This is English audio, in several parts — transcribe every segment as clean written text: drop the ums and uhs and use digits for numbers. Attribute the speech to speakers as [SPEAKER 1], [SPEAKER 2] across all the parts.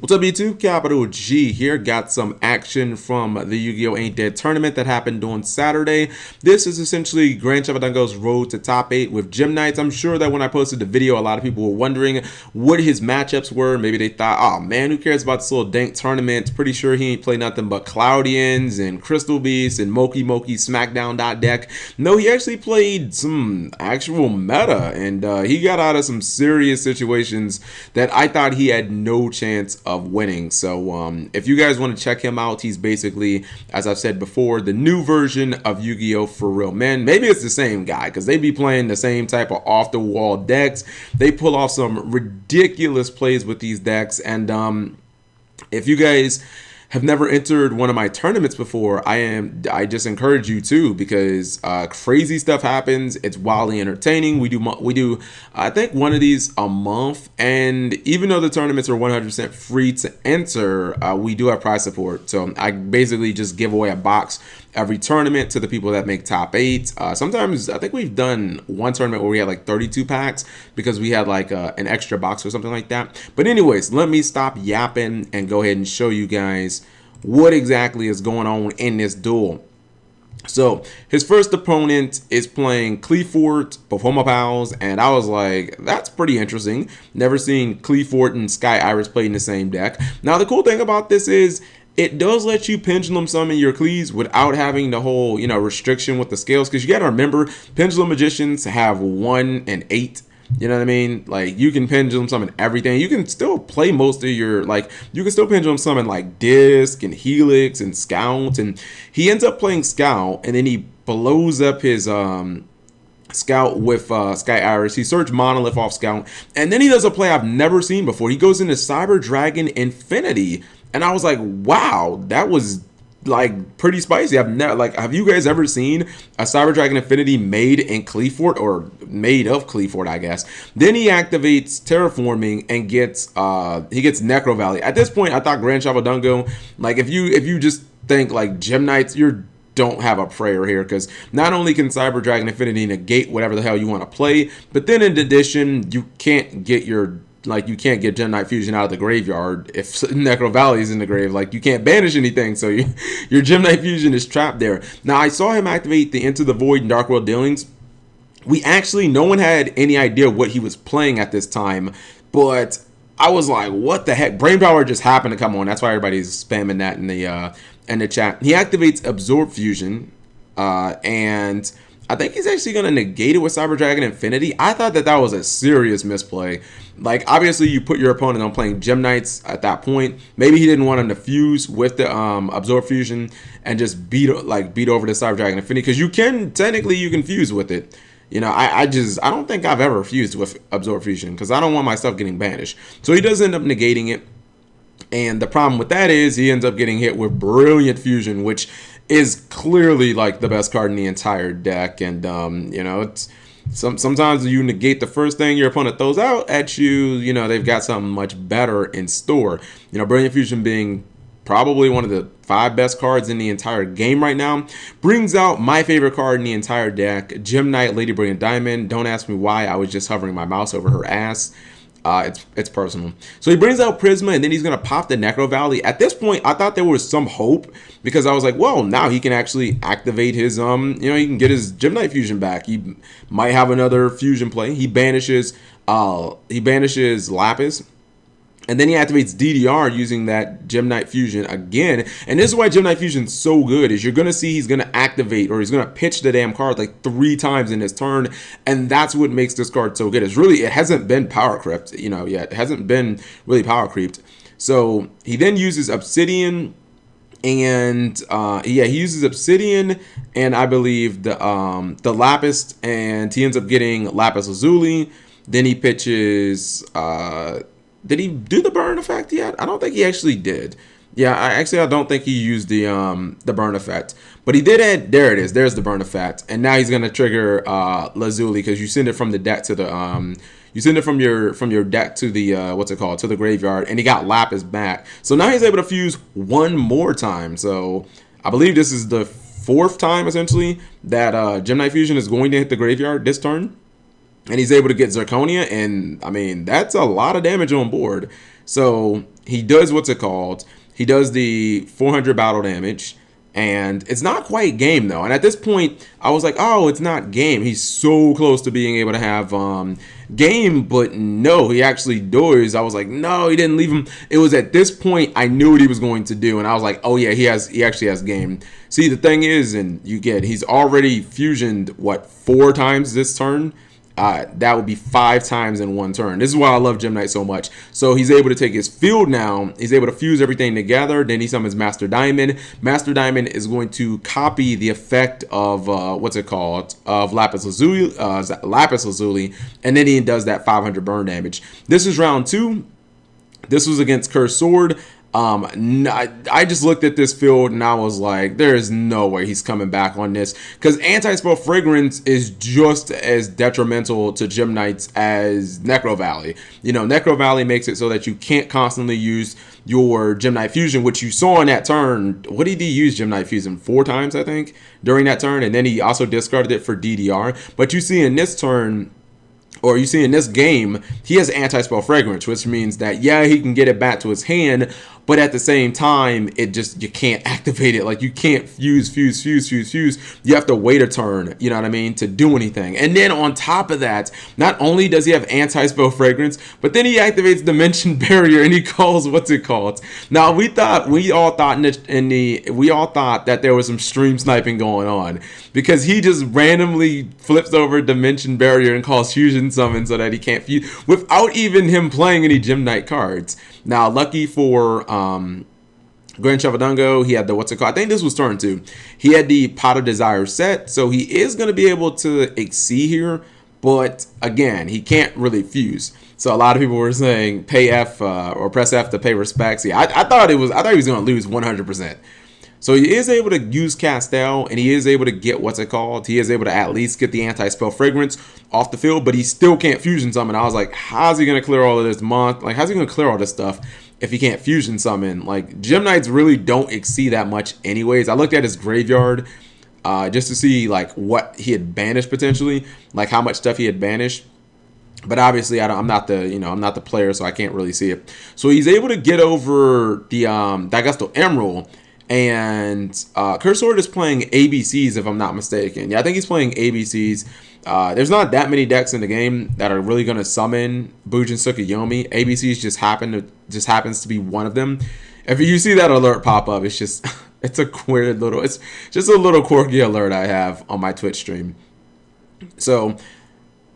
[SPEAKER 1] What's up, YouTube? Capital G here. Got some action from the Yu-Gi-Oh! Ain't Dead tournament that happened on Saturday. This is essentially GrandChapadango's road to top 8 with Gem Knights. I'm sure that when I posted the video, a lot of people were wondering what his matchups were. Maybe they thought, oh man, who cares about this little dank tournament? Pretty sure he ain't played nothing but Cloudians and Crystal Beasts and Moki Moki Smackdown deck. No, he actually played some actual meta, and he got out of some serious situations that I thought he had no chance of winning. So if you guys want to check him out, he's basically, as I've said before, the new version of Yu-Gi-Oh! For real men. Maybe it's the same guy because they be playing the same type of off-the-wall decks. They pull off some ridiculous plays with these decks, and if you guys have never entered one of my tournaments before, I just encourage you to, because crazy stuff happens. It's wildly entertaining. We do I think one of these a month, and even though the tournaments are 100% free to enter, we do have prize support. So I basically just give away a box every tournament to the people that make top 8. Sometimes I think we've done one tournament where we had like 32 packs because we had like an extra box or something like that. But anyways, let me stop yapping and go ahead and show you guys what exactly is going on in this duel. So his first opponent is playing Cleafort, Bofoma Pals, and I was like, that's pretty interesting. Never seen Cleafort and Sky Iris played in the same deck. Now the cool thing about this is it does let you pendulum summon your Cleaves without having the whole, restriction with the scales. Because you got to remember, Pendulum Magicians have 1 and 8. You know what I mean? Like, you can pendulum summon everything. You can still play most of your, you can still pendulum summon, like, Disc and Helix and Scout. And he ends up playing Scout, and then he blows up his, Scout with Sky Iris. He searched Monolith off Scout, and then he does a play I've never seen before. He goes into Cyber Dragon Infinity, and I was like, wow, that was like pretty spicy. I've never, have you guys ever seen a Cyber Dragon Infinity made in Cleafort, or made of Cleafort, I guess? Then he activates Terraforming and gets he gets Necro Valley. At this point, I thought GrandChapadango, like, if you just think like Gem Knights, you don't have a prayer here, because not only can Cyber Dragon Infinity negate whatever the hell you want to play, but then in addition, you can't get your, you can't get Gem Knight Fusion out of the graveyard if Necro Valley is in the grave. Like, you can't banish anything, so your Gem Knight Fusion is trapped there. Now, I saw him activate the Into the Void and Dark World Dealings. No one had any idea what he was playing at this time, but I was like, what the heck? Brainpower just happened to come on. That's why everybody's spamming that in the chat. He activates Absorb Fusion, and I think he's actually going to negate it with Cyber Dragon Infinity. I thought that was a serious misplay. Like, obviously, you put your opponent on playing Gem Knights at that point. Maybe he didn't want him to fuse with the Absorb Fusion and just beat over the Cyber Dragon Infinity, because you can fuse with it. I don't think I've ever fused with Absorb Fusion, because I don't want my stuff getting banished. So he does end up negating it. And the problem with that is he ends up getting hit with Brilliant Fusion, which is clearly like the best card in the entire deck. And it's sometimes you negate the first thing your opponent throws out at you. They've got something much better in store. Brilliant Fusion being probably one of the 5 best cards in the entire game right now, brings out my favorite card in the entire deck, Gem Knight Lady Brilliant Diamond. Don't ask me why. I was just hovering my mouse over her ass. It's personal. So he brings out Prisma, and then he's going to pop the Necro Valley. At this point, I thought there was some hope, because I was like, well, now he can actually activate his, he can get his Gem Knight Fusion back. He might have another fusion play. He banishes Lapis, and then he activates DDR using that Gem Knight Fusion again. And this is why Gem Knight Fusion is so good, is you're going to see he's going to activate, or he's going to pitch the damn card like 3 times in his turn. And that's what makes this card so good. It hasn't been power crept, yet. It hasn't been really power creeped. So he then uses Obsidian, and he uses Obsidian, and I believe the Lapis, and he ends up getting Lapis Lazuli. Then he pitches... did he do the burn effect yet? I don't think he actually did. Yeah, I don't think he used the burn effect, but he did add. There it is. There's the burn effect, and now he's gonna trigger Lazuli, because you send it from the deck to the you send it from your deck to the to the graveyard, and he got Lapis back. So now he's able to fuse one more time. So I believe this is the 4th time essentially that Gem Knight Fusion is going to hit the graveyard this turn. And he's able to get Zirconia, and I mean, that's a lot of damage on board. So he does what's it called? He does the 400 battle damage, and it's not quite game though. And at this point, I was like, oh, it's not game. He's so close to being able to have game, but no, he actually does. I was like, no, he didn't leave him. It was at this point I knew what he was going to do, and I was like, oh yeah, he actually has game. See, the thing is, and he's already fusioned what 4 times this turn. That would be 5 times in one turn. This is why I love Gem Knight so much. So he's able to take his field now. He's able to fuse everything together. Then he summons Master Diamond. Master Diamond is going to copy the effect of what's it called? Of Lapis Lazuli, and then he does that 500 burn damage. This is round 2. This was against Cursed Sword. I just looked at this field and I was like, there is no way he's coming back on this, because Anti-Spell Fragrance is just as detrimental to Gem Knights as Necro Valley. Necro Valley makes it so that you can't constantly use your Gem Knight Fusion, which you saw in that turn. What did he use Gem Knight Fusion? 4 times, I think, during that turn, and then he also discarded it for DDR. But you see in this turn, or you see in this game, he has Anti-Spell Fragrance, which means that, yeah, he can get it back to his hand, but at the same time, you can't activate it. Like, you can't fuse. You have to wait a turn, you know what I mean, to do anything. And then on top of that, not only does he have Anti-Spell Fragrance, but then he activates Dimension Barrier, and he calls, what's it called? Now, we all thought that there was some stream sniping going on, because he just randomly flips over Dimension Barrier and calls Fusion Summon so that he can't fuse, without even him playing any Gem Knight cards. Now, lucky for Grand Chavadungo, he had the what's it called? I think this was turn 2. He had the Pot of Desire set, so he is going to be able to exceed here, but again, he can't really fuse. So a lot of people were saying pay F or press F to pay respects. Yeah, I thought he was going to lose 100%. So he is able to use Castell, and he is able to get what's it called? He is able to at least get the Anti-Spell Fragrance off the field, but he still can't Fusion Summon. I was like, how's he going to clear all of this how's he going to clear all this stuff if he can't Fusion Summon? Like, Gem Knights really don't exceed that much anyways. I looked at his graveyard just to see like what he had banished potentially, like how much stuff he had banished. But obviously, I'm not the player, so I can't really see it. So he's able to get over the Daigusto Emerald. And Cursed Sword is playing ABCs, if I'm not mistaken. Yeah, I think he's playing ABCs. There's not that many decks in the game that are really going to summon Bujin Tsukuyomi. ABCs just happens to be one of them. If you see that alert pop up, it's just it's just a little quirky alert I have on my Twitch stream. So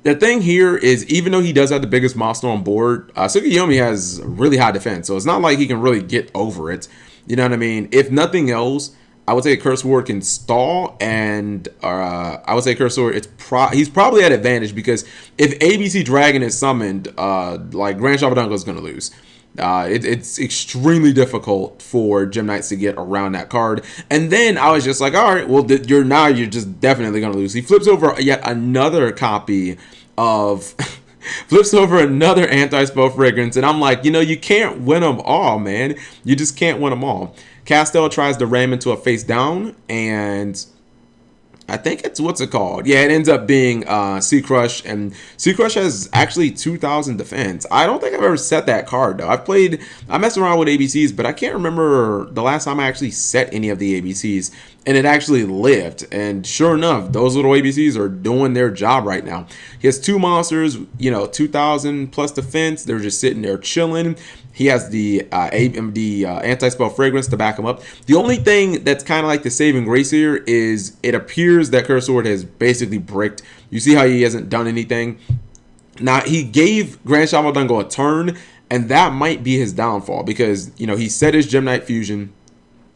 [SPEAKER 1] the thing here is, even though he does have the biggest monster on board, Tsukuyomi has really high defense, so it's not like he can really get over it. You know what I mean? If nothing else, I would say Cursed Sword can stall, and I would say Cursed Sword, he's probably at advantage, because if ABC Dragon is summoned, like Grand Chavadungo is going to lose. It's extremely difficult for Gem Knights to get around that card. And then I was just like, all right, well, you're just definitely going to lose. He flips over yet another copy of... flips over another Anti-Spell Fragrance, and I'm like, you can't win them all, man. You just can't win them all. Castell tries to ram into a face down, and I think it's what's it called? Yeah, it ends up being Sea Crush, and Sea Crush has actually 2,000 defense. I don't think I've ever set that card though. I messed around with ABCs, but I can't remember the last time I actually set any of the ABCs, and it actually lived. And sure enough, those little ABCs are doing their job right now. He has 2 monsters, 2,000 plus defense. They're just sitting there chilling. He has the Anti-Spell Fragrance to back him up. The only thing that's kind of like the saving grace here is it appears that Cursed Sword has basically bricked. You see how he hasn't done anything? Now, he gave Grand Chavadungo a turn, and that might be his downfall, because, he set his Gem Knight Fusion.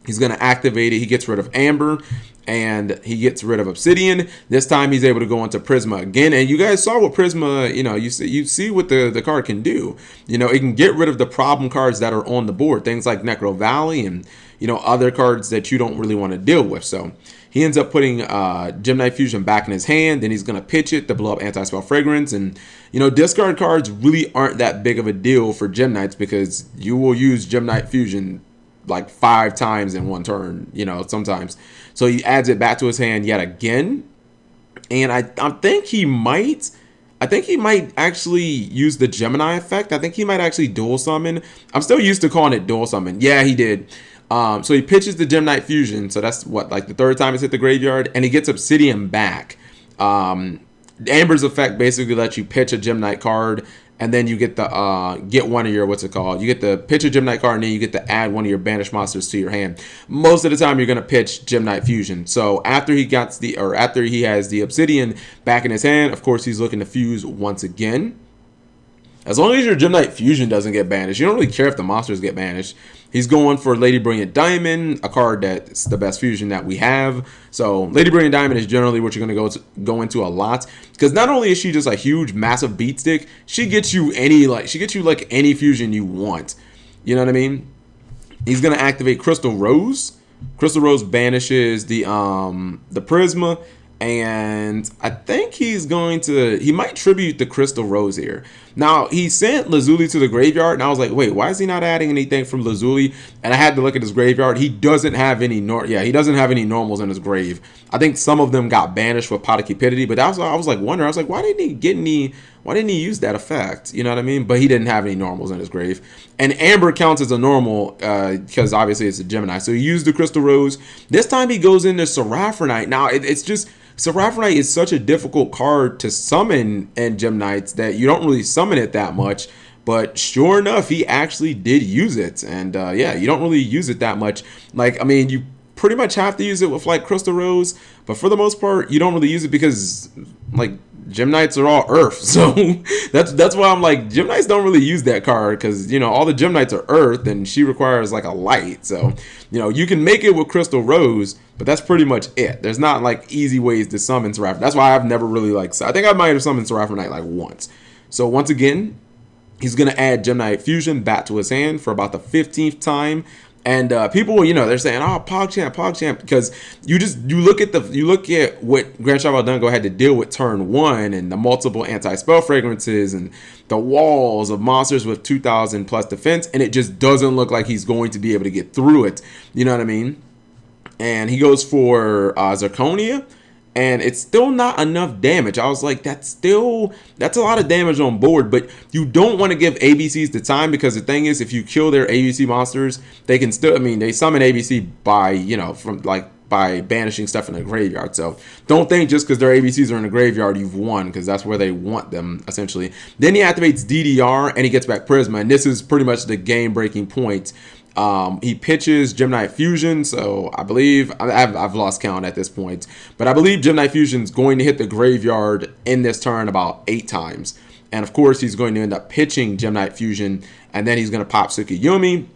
[SPEAKER 1] He's going to activate it. He gets rid of Amber, and he gets rid of Obsidian. This time he's able to go into Prisma again. And you guys saw what Prisma, you see what the card can do. It can get rid of the problem cards that are on the board. Things like Necro Valley and, other cards that you don't really want to deal with. So he ends up putting Gem Knight Fusion back in his hand. Then he's going to pitch it to blow up Anti-Spell Fragrance. And, discard cards really aren't that big of a deal for Gem Knights, because you will use Gem Knight Fusion like 5 times in one turn, sometimes. So he adds it back to his hand yet again. And I think he might I think he might actually use the Gemini effect. I think he might actually dual summon. I'm still used to calling it dual summon. Yeah, he did. So he pitches the Gemini Fusion. So that's what, like the third time it's hit the graveyard, and he gets Obsidian back. Amber's effect basically lets you pitch a Gemini card, and then you get the get one of your, what's it called? You get the pitch a Gemini card, and then you get to add one of your banished monsters to your hand. Most of the time, you're gonna pitch Gemini Fusion. So after he has the Obsidian back in his hand, of course he's looking to fuse once again. As long as your Gemini Fusion doesn't get banished, you don't really care if the monsters get banished. He's going for Lady Brilliant Diamond, a card that's the best fusion that we have. So Lady Brilliant Diamond is generally what you're going to go into a lot, because not only is she just a huge, massive beat stick, she gets you like any fusion you want. You know what I mean? He's going to activate Crystal Rose. Crystal Rose banishes the Prisma. And I think he might tribute the Crystal Rose here. Now, he sent Lazuli to the graveyard, and I was like, wait, why is he not adding anything from Lazuli? And I had to look at his graveyard. He doesn't have any normals in his grave. I think some of them got banished with Pot of Cupidity, but I was like, why didn't he use that effect? You know what I mean? But he didn't have any normals in his grave. And Amber counts as a normal because obviously it's a Gemini. So he used the Crystal Rose. This time he goes into Seraphonite. Now, it's just... Seraphonite is such a difficult card to summon in Gem Knights that you don't really summon it that much. But sure enough, he actually did use it. And yeah, you don't really use it that much. Like, I mean, you pretty much have to use it with like Crystal Rose. But for the most part, you don't really use it because like Gem Knights are all Earth. So that's why I'm like, Gem Knights don't really use that card because, you know, all the Gem Knights are Earth and she requires like a light. So, you know, you can make it with Crystal Rose, but that's pretty much it. There's not like easy ways to summon Seraphonite. That's why I've never really like, I think I might have summoned Seraphonite like once. So once again, he's going to add Gemini Fusion back to his hand for about the 15th time. And people, you know, they're saying, "Oh, PogChamp," because you look at what Grand Chevalier Dungo had to deal with turn one, and the multiple anti-spell fragrances, and the walls of monsters with 2,000 plus defense, and it just doesn't look like he's going to be able to get through it. You know what I mean? And he goes for Zirconia, and it's still not enough damage. I was like, that's a lot of damage on board, but you don't want to give ABCs the time, because the thing is, if you kill their ABC monsters, they can still, I mean, they summon ABC by, you know, by banishing stuff in the graveyard. So don't think just because their ABCs are in the graveyard you've won, because that's where they want them essentially. Then he activates DDR and he gets back Prisma, and this is pretty much the game-breaking point. He pitches Gemini Fusion, so I believe I've lost count at this point, but I believe Gemini Fusion is going to hit the graveyard in this turn about 8 times, and of course he's going to end up pitching Gemini Fusion, and then he's going to pop Tsukuyomi,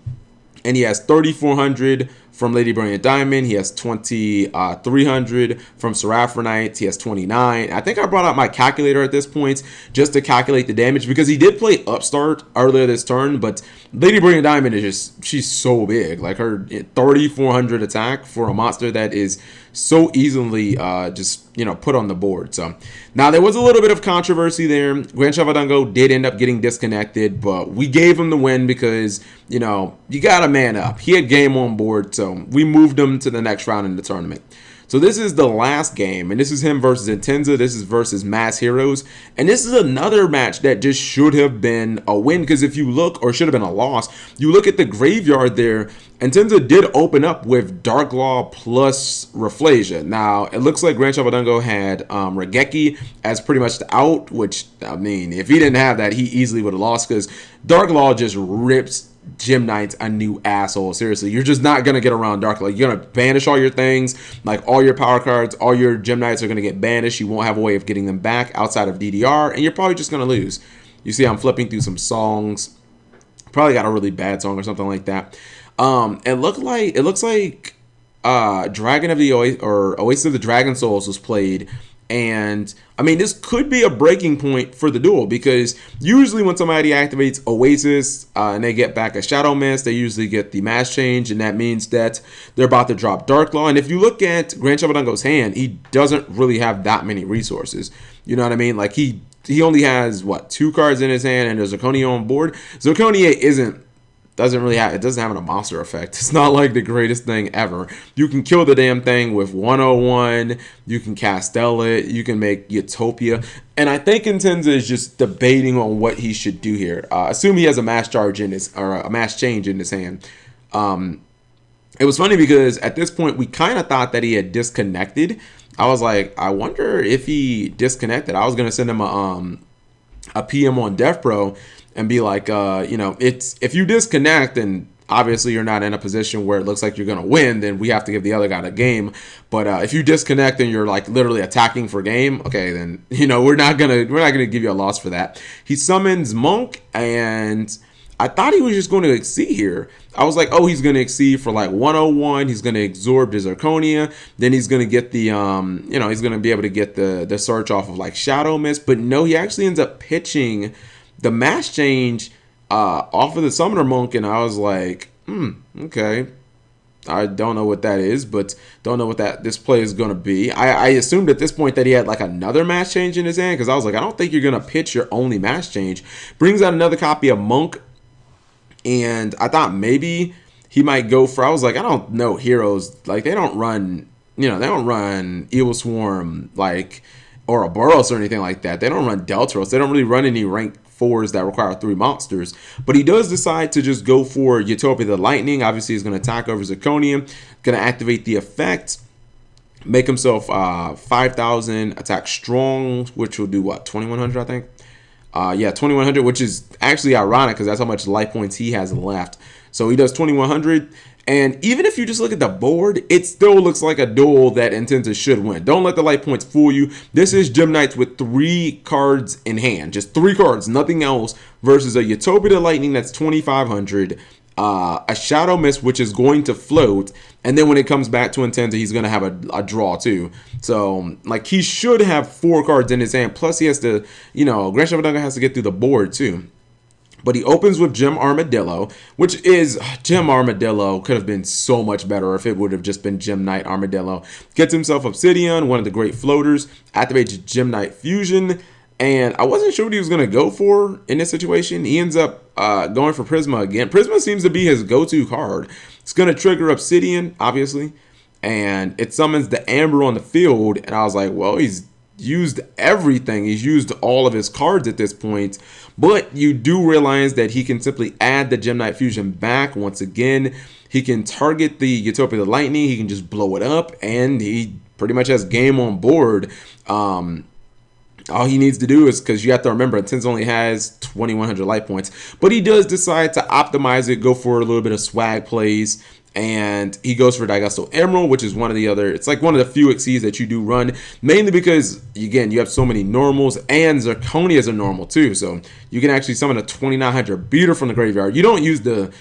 [SPEAKER 1] and he has 3,400 from Lady Brilliant Diamond. He has 2,300 from Seraphonite. He has 29. I think I brought out my calculator at this point just to calculate the damage, because he did play Upstart earlier this turn, but Lady Brilliant Diamond is just, she's so big. Like her 3,400 attack for a monster that is so easily just, you know, put on the board. So now there was a little bit of controversy there. Grand Chevalier Dungo did end up getting disconnected, but we gave him the win because, you know, you got to man up. He had game on board, so we moved him to the next round in the tournament. So this is the last game, and this is him versus Intenza. This is versus Mass Heroes, and this is another match that just should have been a win, because if you look, or should have been a loss, you look at the graveyard there, Intenza did open up with Dark Law plus Rafflesia. Now, it looks like Grand Chevalier Dungo had Regeki as pretty much the out, which, I mean, if he didn't have that, he easily would have lost, because Dark Law just rips Gem Knights a new asshole. Seriously, you're just not gonna get around Dark Law. You're gonna banish all your things, like all your power cards, all your Gem Knights are gonna get banished. You won't have a way of getting them back outside of DDR, and you're probably just gonna lose. You see, I'm flipping through some songs. Probably got a really bad song or something like that. It looks like Dragon of the Oasis of the Dragon Souls was played. And I mean, this could be a breaking point for the duel, because usually when somebody activates Oasis and they get back a Shadow Mist, they usually get the mass change, and that means that they're about to drop Dark Law. And if you look at Grand Chevalier Dungo's hand, he doesn't really have that many resources. You know what I mean? Like he only has, what, 2 cards in his hand, and there's Zirconia on board. Zirconia isn't it doesn't have a monster effect. It's not like the greatest thing ever. You can kill the damn thing with 101. You can Castell it. You can make Utopia. And I think Intenza is just debating on what he should do here. Assume he has a mass charge in his, or a mass change in his hand. It was funny because at this point we kind of thought that he had disconnected. I was like, I wonder if he disconnected. I was gonna send him a PM on Dev Pro and be like, it's if you disconnect and obviously you're not in a position where it looks like you're gonna win, then we have to give the other guy the game. But if you disconnect and you're like literally attacking for game, okay, then we're not gonna give you a loss for that. He summons Monk, and I thought he was just going to exceed here. I was like, oh, he's going to exceed for like 101. He's going to absorb the Zirconia. Then he's going to get the, he's going to be able to get the search off of like Shadow Mist. But no, he actually ends up pitching the mass change off of the Summoner Monk. And I was like, okay. I don't know what that is, but don't know what this play is going to be. I assumed at this point that he had like another mass change in his hand, because I was like, I don't think you're going to pitch your only mass change. Brings out another copy of Monk. And I thought maybe he might go for, I was like, I don't know heroes, like they don't run Evil Swarm like or a Boros or anything like that. They don't run Deltros. They don't really run any rank 4s that require 3 monsters. But he does decide to just go for Utopia the Lightning. Obviously he's going to attack over Zirconia, going to activate the effect, make himself 5,000 attack strong, which will do what, 2,100 I think. 2,100, which is actually ironic because that's how much life points he has left. So he does 2,100, and even if you just look at the board, it still looks like a duel that Intenza should win. Don't let the life points fool you. This is Gem Knights with 3 cards in hand, just 3 cards, nothing else, versus a Utopia the Lightning that's 2,500, a Shadow Mist which is going to float, and then when it comes back to Intenza, he's going to have a draw too. So, like, he should have 4 cards in his hand, plus he has to, Grand Shavadanga has to get through the board too. But he opens with Gem Armadillo, which is, Gem Armadillo could have been so much better if it would have just been Gem Knight Armadillo. Gets himself Obsidian, one of the great floaters, activates Gem Knight Fusion, and I wasn't sure what he was going to go for in this situation. He ends up going for Prisma again. Prisma seems to be his go-to card. It's going to trigger Obsidian, obviously, and it summons the Amber on the field. And I was like, well, he's used everything. He's used all of his cards at this point. But you do realize that he can simply add the Gem Knight Fusion back once again. He can target the Utopia the Lightning. He can just blow it up, and he pretty much has game on board. All he needs to do is, because you have to remember, Intenza only has 2,100 life points, but he does decide to optimize it, go for a little bit of swag plays, and he goes for Daigusto Emerald, which is one of the other, it's like one of the few Xyzs that you do run, mainly because, again, you have so many normals, and Zirconia is a normal too, so you can actually summon a 2,900 beater from the graveyard. You don't use the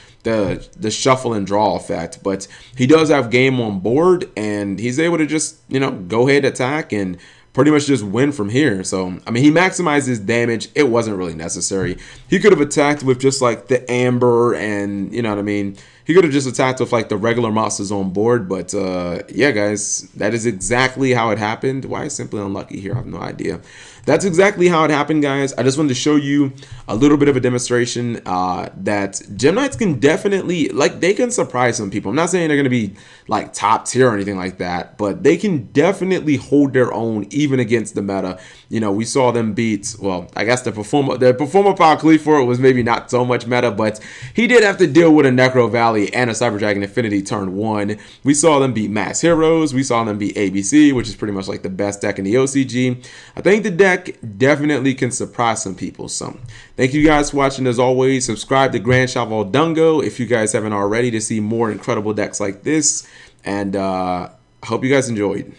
[SPEAKER 1] shuffle and draw effect, but he does have game on board, and he's able to just, go ahead, attack, and pretty much just win from here. So, I mean, he maximized his damage. It wasn't really necessary. He could have attacked with just like the Amber and, you know what I mean? He could have just attacked with like the regular monsters on board. But yeah, guys, that is exactly how it happened. Why is Simply Unlucky here? I have no idea. That's exactly how it happened, guys. I just wanted to show you a little bit of a demonstration that Gem Knights can definitely, like, they can surprise some people. I'm not saying they're going to be, like, top tier or anything like that, but they can definitely hold their own even against the meta. We saw them beat, well, I guess the performer Power Cleave for it was maybe not so much meta, but he did have to deal with a Necro Valley and a Cyber Dragon Infinity turn 1. We saw them beat Mass Heroes. We saw them beat ABC, which is pretty much like the best deck in the OCG. I think the deck definitely can surprise some people. So thank you guys for watching. As always, subscribe to Grand Shavadanga if you guys haven't already to see more incredible decks like this, and I hope you guys enjoyed.